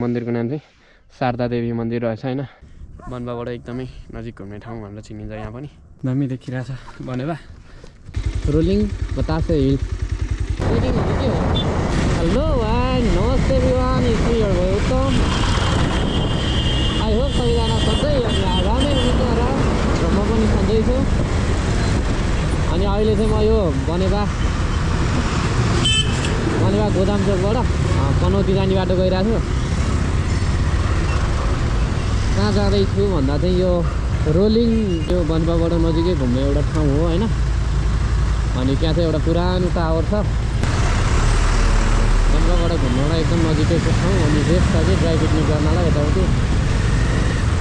मन्दिरको नाम चाहिँ शारदा देवी मन्दिर रहेछ हैन। बनपाबाट एकदमै नजिक घुम्ने ठाउँ भनेर चिनिन्छ। यहाँ पनि दामी देखिरहेछ Banepa rolling Batase hill. Hello and namaste everyone, it's me your boy Uttam. I hope सबैजना सधैँ राम्रै हुनुहुन्छ होला र म पनि सधैँ छु। अनि अहिले चाहिँ म यो बनेपा गोदाम चोकबाट पनौती जाने बाटो गइरहेको छु। कहाँ जाँदैछु भन्दा चाहिँ यो रोलिङ यो बनपाबाट नजिकै घुम्ने एउटा ठाउँ हो हैन। अनि त्यहाँ चाहिँ एउटा पुरानो टावर छ। बनपाबाट घुम्नलाई एकदम नजिकैको ठाउँ। अनि रेस्ट छ कि ड्राई पिकनिक गर्नलाई यताउति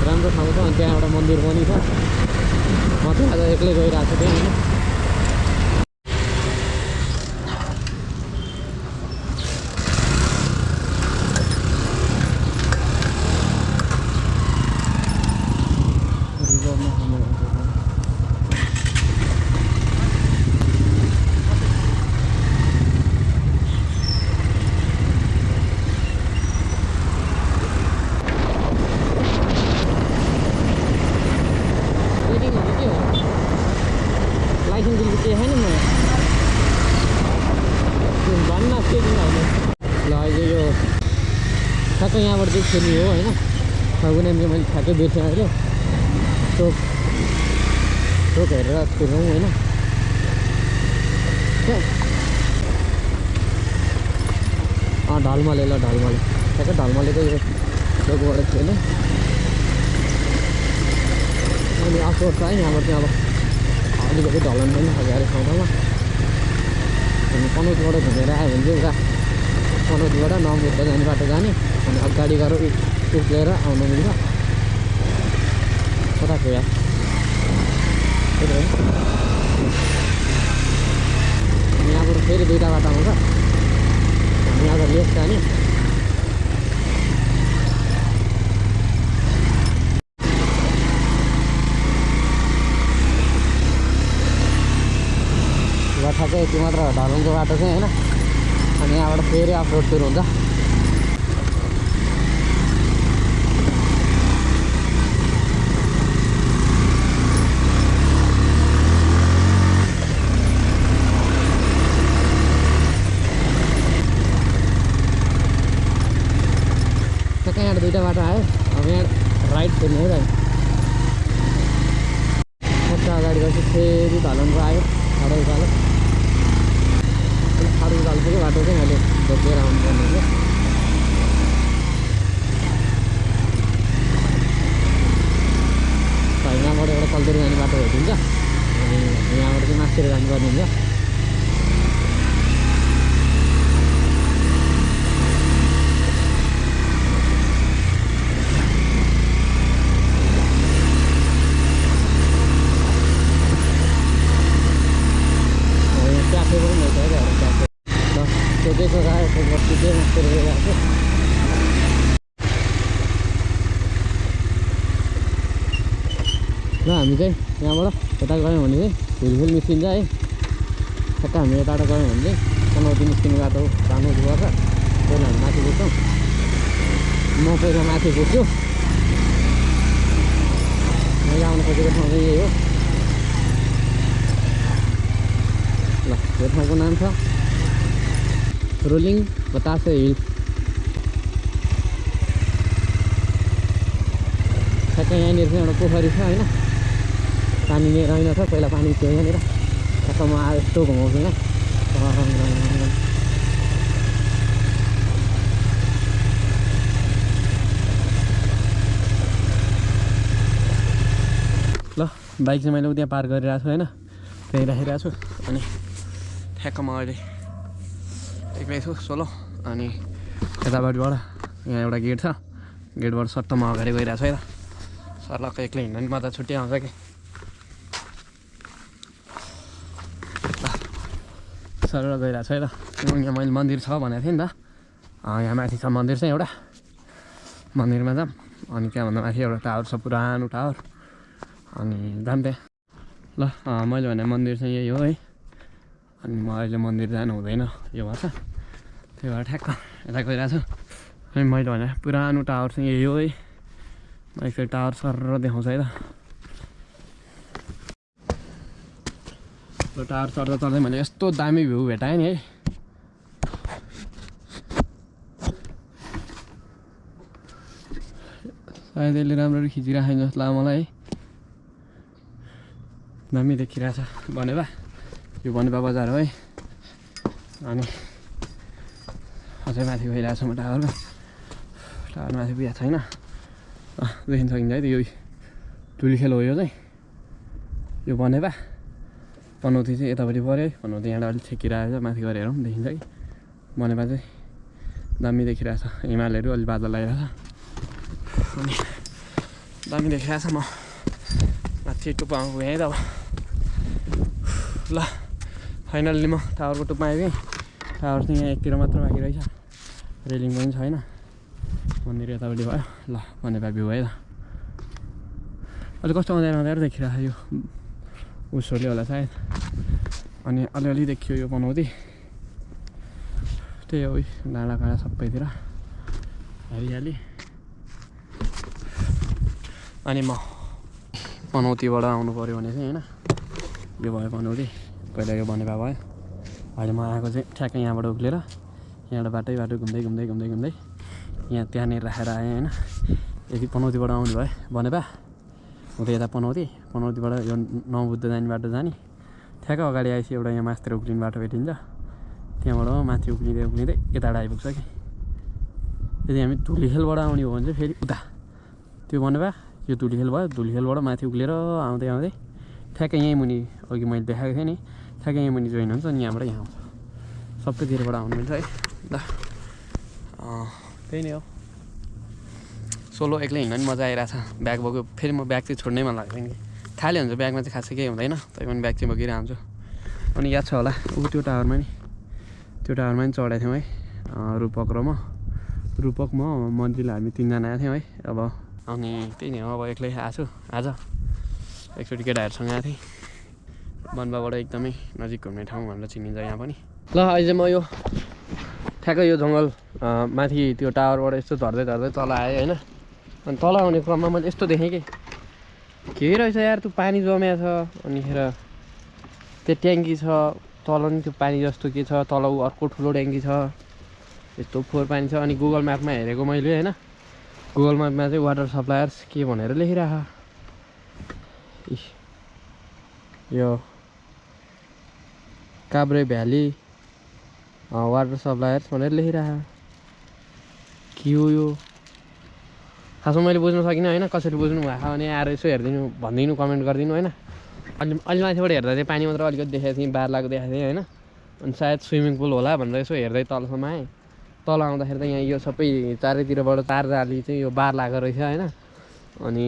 राम्रो ठाउँ छ। अनि त्यहाँ एउटा मन्दिर पनि छ। म चाहिँ आज एक्लै गइरहेको छु त्यहाँ हैन। ठ्याक्कै यहाँबाट चाहिँ खेल्ने हो हैन। ठाउँको नाम चाहिँ मैले ठ्याक्कै बिर्सेँ अहिले। चोक हेरेर खेलौँ हैन। ढलमले ल ढलमले ठ्याक्कै ढलमलेको यो चोकबाट खेल्ने। अनि अफरोड छ है यहाँबाट चाहिँ। अब अलिकति ढलन पनि छ अरे ठाउँ ठाउँमा। अनि पनौतीबाट घुमेर आयो भने चाहिँ उता पनौतीबाट नमबुद्ध जाने बाटो जाने। अनि अगाडि गएर उक्लेर आउनु मिल्छ। कता थियो यार यहाँबाट फेरि दुईवटा बाटो आउँछ। हामी आज लेफ्ट जाने। ठ्याक्कै यति मात्र ढलनको बाटो चाहिँ होइन। अनि यहाँबाट फेरि अफरोड सुरु हुन्छ। ठ्याक्कै यहाँ दुईवटा बाटो आयो। अब यहाँ राइट फेर्ने है त। मजा अगाडि गएपछि फेरि ढलनको आयो। ठाडो उकालो पुग्यो बाटो चाहिँ मैले बोकेर आउनु पर्ने हुन्छ। यहाँबाट एउटा कल्तिर जाने बाटो भेटिन्छ। अनि यहाँबाट चाहिँ मासेर जानुपर्ने हुन्छ। ल हामी चाहिँ यहाँबाट यता गयौँ भने चाहिँ धुलिखेल निस्किन्छ है। ठ्याक्क हामी यताबाट गयौँ भने चाहिँ पनौती निस्किने बाटो पानौती पर्छ। पहिला हामी माथि पुग्छौँ। म पहिला माथि पुग्छु। मैले आउनु खोजेको ठाउँ चाहिँ यही हो। ल यो ठाउँको नाम छ रोलिङ बतासे हिल। ठ्याक्कै यहाँनिर चाहिँ एउटा पोखरी छ होइन। पानी रहेन छ। पहिला पानी थियो यहाँनिर। ठ्याक्क म यस्तो घुमाउँछु यहाँ। ल बाइक चाहिँ मैले उता पार गरिरहेको छु होइन। त्यहीँ राखिरहेको छु। अनि ठ्याक्क म अहिले एक्लै छु सोलो। अनि यतापट्टिबाट यहाँ एउटा गेट छ। गेटबाट सट्ट म अगाडि गइरहेको छु है त। सर्लक्क एक्लै हिँड्नु नि मजा छुट्टै आउँछ कि। सरल गइरहेको छु है त। यहाँ मैले मन्दिर छ भनेको थिएँ नि त। यहाँ माथि छ मन्दिर चाहिँ एउटा। मन्दिरमा जाऊँ। अनि त्यहाँभन्दा माथि एउटा टावर छ, पुरानो टावर। अनि जाऊँ त्यहाँ। ल मैले भने मन्दिर चाहिँ यही हो है। अनि म अहिले मन्दिर जानु हुँदैन यो वर्ष। त्यही भएर ठ्याक्क यता गइरहेको छु। अनि मैले भने पुरानो टावर चाहिँ यही हो है एकचोटि टावर सर देखाउँछ है त टावर चढ्दा चढ्दै मैले यस्तो दामी भ्यू भेटाएँ नि है सायद यसले राम्ररी खिचिरहेको जस्तो लाग्यो मलाई है दामी देखिरहेछ बनेपा यो बनेपा बजार हो है अनि अझै माथि गइरहेको छ म टावरमा टावर माथि पुगेको छैन देखिन सकिन्छ है त यो धुलिखेल हो यो चाहिँ यो बनेपा पनौती चाहिँ यतापट्टि पऱ्यो है पनौती यहाँबाट अलिक छेकिरहेको छ माथि गएर हेरौँ देखिन्छ कि बनेपा चाहिँ दामी देखिरहेछ हिमालहरू अलि बादल लगाइरहेछ अनि दामी देखिरहेछ म माथि टुप्पामा पुगेँ है त अब ल फाइनल्ली म टावरको टुप्पा आइपुगेँ टावर चाहिँ यहाँ एकतिर मात्र बाँकी रहेछ रेलिङ पनि छैन मन्दिर यतापट्टि भयो ल बनेपा भ्यू है त अलि कस्तो अँध्यारो देखिरहेको यो उसोले होला सायद अनि अलिअलि देखियो यो पनौती त्यही हो डाँडाकाँडा सबैतिर हरियाली अनि म पनौतीबाट आउनु पऱ्यो भने चाहिँ होइन यो भयो पनौती पहिला यो बनेपा भयो अहिले म आएको चाहिँ ठ्याक्कै यहाँबाट उक्लेर यहाँबाट बाटो घुम्दै घुम्दै घुम्दै घुम्दै यहाँ त्यहाँनिर राखेर आएँ होइन यदि पनौतीबाट आउनु भयो बनेपा हुँदै यता पनौतीबाट यो नवबुद्ध जाने बाटो जाने ठ्याक्क अगाडि आएपछि एउटा यहाँ मास्तिर उक्लिने बाटो भेटिन्छ त्यहाँबाट माथि उक्लिँदै यताबाट आइपुग्छ कि यदि हामी धुलिखेलबाट आउने हो भने चाहिँ फेरि उता त्यो बनेपा यो धुलिखेल भयो धुलिखेलबाट माथि उक्लेर आउँदै आउँदै ठ्याक्कै यहीँ मुनि अघि मैले देखाएको थिएँ नि ठ्याक्कै यहीँ मुनि जोइन हुन्छ अनि यहाँबाट यहाँ आउँछ सबैतिरबाट आउनु मिल्छ है ल त्यही नै हो सोलो एक्लै हिँड्न नि मजा आइरहेछ ब्याग बोक्यो फेरि म ब्याग चाहिँ छोड्नै मन लाग्दैन कि खाली हुन्छ ब्यागमा चाहिँ खासै केही हुँदैन तैपनि ब्याग चाहिँ बोकिरहेको हुन्छु अनि याद छ होला त्यो टावरमा नि चढाएको थियौँ है रूपक र म मन्दिरलाई हामी तिनजना आएको थियौँ है अब अनि त्यही नै हो अब एक्लै आएको छु आज एकचोटि केटाहरूसँग आएको थिएँ बनेपाबाट एकदमै नजिक घुम्ने ठाउँ भनेर चिनिन्छ यहाँ पनि ल अहिले म यो ठ्याक्कै यो जङ्गल माथि त्यो टावरबाट यस्तो झर्दै तल आएँ होइन अनि तल आउने क्रममा मैले यस्तो देखेँ कि के रहेछ यार त्यो पानी जम्या छ अनिखेर त्यो ट्याङ्की छ तल नि त्यो पानी जस्तो के छ तल अर्को ठुलो ट्याङ्की छ यस्तो फोहोर पानी छ अनि गुगल म्यापमा हेरेको मैले होइन गुगल म्यापमा चाहिँ वाटर सप्लायर्स के भनेर लेखिराख यो काभ्रे भ्याली वाटर सप्लायर्स भनेर लेखिराख के हो यो खासमा मैले बुझ्नु सकिनँ होइन कसरी बुझ्नु भएको भने आएर यसो हेरिदिनु भनिदिनु कमेन्ट गरिदिनु होइन अलि माथिबाट हेर्दा चाहिँ पानी मात्र अलिकति देखाएको थिएँ बार लागेको देखाएको थिएँ होइन अनि सायद स्विमिङ पुल होला भनेर यसो हेर्दै तलसम्म आएँ तल आउँदाखेरि त यहाँ यो सबै चारैतिरबाट तार जाली चाहिँ यो बार लागेको रहेछ होइन अनि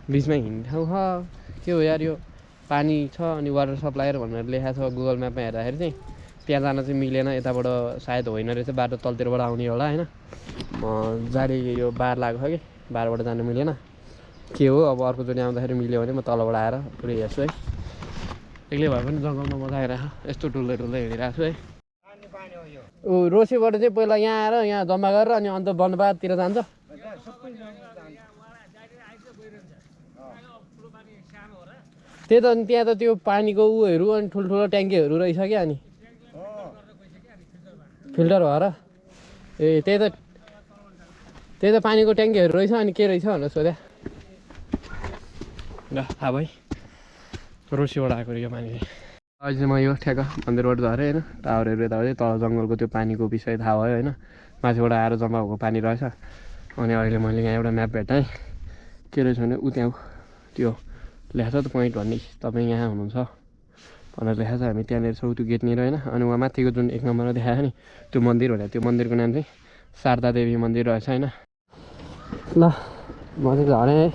बिचमा हिँड्ने ठाउँ छ के हो यार यो पानी छ अनि वाटर सप्लायर भनेर लेखाएको छ गुगल म्यापमा हेर्दाखेरि चाहिँ त्यहाँ जान चाहिँ मिलेन यताबाट सायद होइन रहेछ बाटो तलतिरबाट आउने होला होइन जाली यो बार लागेको छ कि बारबाट जानु मिलेन के हो अब अर्कोचोटि आउँदाखेरि मिल्यो भने म तलबाट आएर पुरै हेर्छु है एक्लै भए पनि जङ्गलमा मजा आइरहेको यस्तो डुल्दै हिँडिरहेको छु है रोसीबाट चाहिँ पहिला यहाँ आएर यहाँ जम्मा गरेर अनि अन्त बनेपातिर जान्छ त्यही त अनि त्यहाँ त त्यो पानीको उयोहरू अनि ठुल्ठुलो ट्याङ्कीहरू रहेछ क्या अनि फिल्टर भएर ए त्यही त पानीको ट्याङ्कीहरू रहेछ अनि के रहेछ भनेर सोध्या ल थाहा भयो रोसीबाट आएको यो पानी चाहिँ अहिले चाहिँ म यो ठ्याक्क मन्दिरबाट झरेँ होइन टावरहरू यताबाट तल जङ्गलको त्यो पानीको विषय थाहा भयो होइन माथिबाट आएर जम्मा भएको पानी रहेछ अनि अहिले मैले यहाँ एउटा म्याप भेटाएँ के रहेछ भने ऊ त्यहाँ त्यो लेखाएको छ त पोइन्ट भन्ने तपाईँ यहाँ हुनुहुन्छ भनेर लेखाएको छ हामी त्यहाँनिर छौँ त्यो गेटनिर होइन अनि उहाँ माथिको जुन एक नम्बरमा देखाएको नि त्यो मन्दिर भनेर त्यो मन्दिरको नाम चाहिँ शारदा देवी मन्दिर रहेछ होइन ल म चाहिँ झरेँ है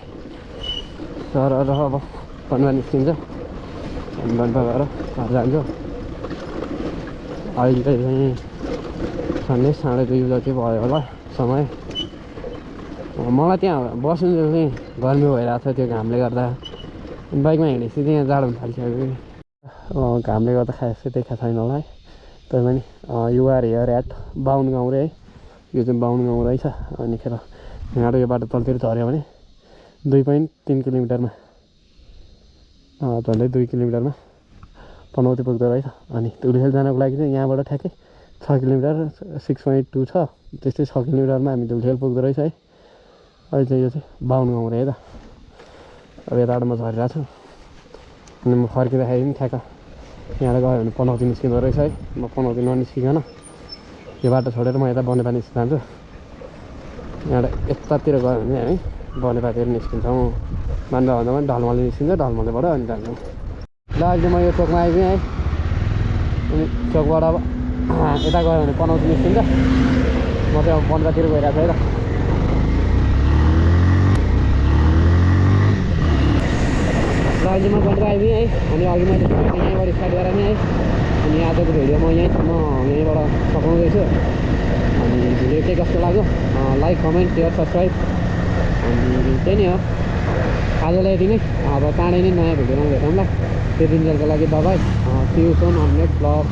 सर अब बनेपा निस्किन्छ हामी बनेपा गएर घर जान्छौँ अहिले चाहिँ 2:30 जति भयो होला समय मलाई त्यहाँ बस्नु चाहिँ गर्मी भइरहेको छ त्यो घामले गर्दा बाइकमा हिँडेपछि चाहिँ यहाँ जाडो पनि थालिसक्यो घामले गर्दा खासै देखा छैन होला है तपाईँ पनि युआर हेयर एट बाहुन गाउँ रे है, यो चाहिँ बाहुन गाउँ रहेछ। अनि खेर यहाँबाट यो बाटो तलतिर झऱ्यो भने 2.3 किलोमिटरमा झन्डै 2 किलोमिटरमा पनौती पुग्दो रहेछ। अनि धुलिखेल जानको लागि चाहिँ यहाँबाट ठ्याक्कै 6 किलोमिटर 6.2 छ, त्यस्तै 6 किलोमिटरमा हामी धुलिखेल पुग्दो रहेछ है। अहिले चाहिँ यो चाहिँ बाहुन गाउँ रे त। अब यताबाट म झरिरहेको छु अनि म फर्किँदाखेरि पनि ठ्याक्क यहाँबाट गयो भने पनौती निस्किँदो रहेछ है। म पनौती ननिस्किकन यो बाटो छोडेर म यता बनेपा निस्कि जान्छु। यहाँबाट यतातिर गयो भने हामी बनेपातिर निस्किन्छौँ। भन्दा पनि ढलमले निस्किन्छ, ढलमलेबाट अनि जान्छौँ। ल अहिले म यो चोकमा आइपुगेँ है। अनि चोकबाट अब यता गयो भने पनौती निस्किन्छ। म चाहिँ अब बनेपातिर गइरहेको छु है त। ल अहिले म बनेपा आइपुगेँ है। अनि अघि मैले यहीँबाट स्टार्ट गरेँ नि है। अनि आजको भिडियो म यहीँबाट सघाउँदैछु। अनि भिडियो के कस्तो लाग्यो लाइक कमेन्ट सेयर सब्सक्राइब अनि त्यही नै हो। आजलाई यति नै, अब चाँडै नै नयाँ भिडियोमा भेटौँ ल। त्यो दिनका लागि bye. See you soon on next blog.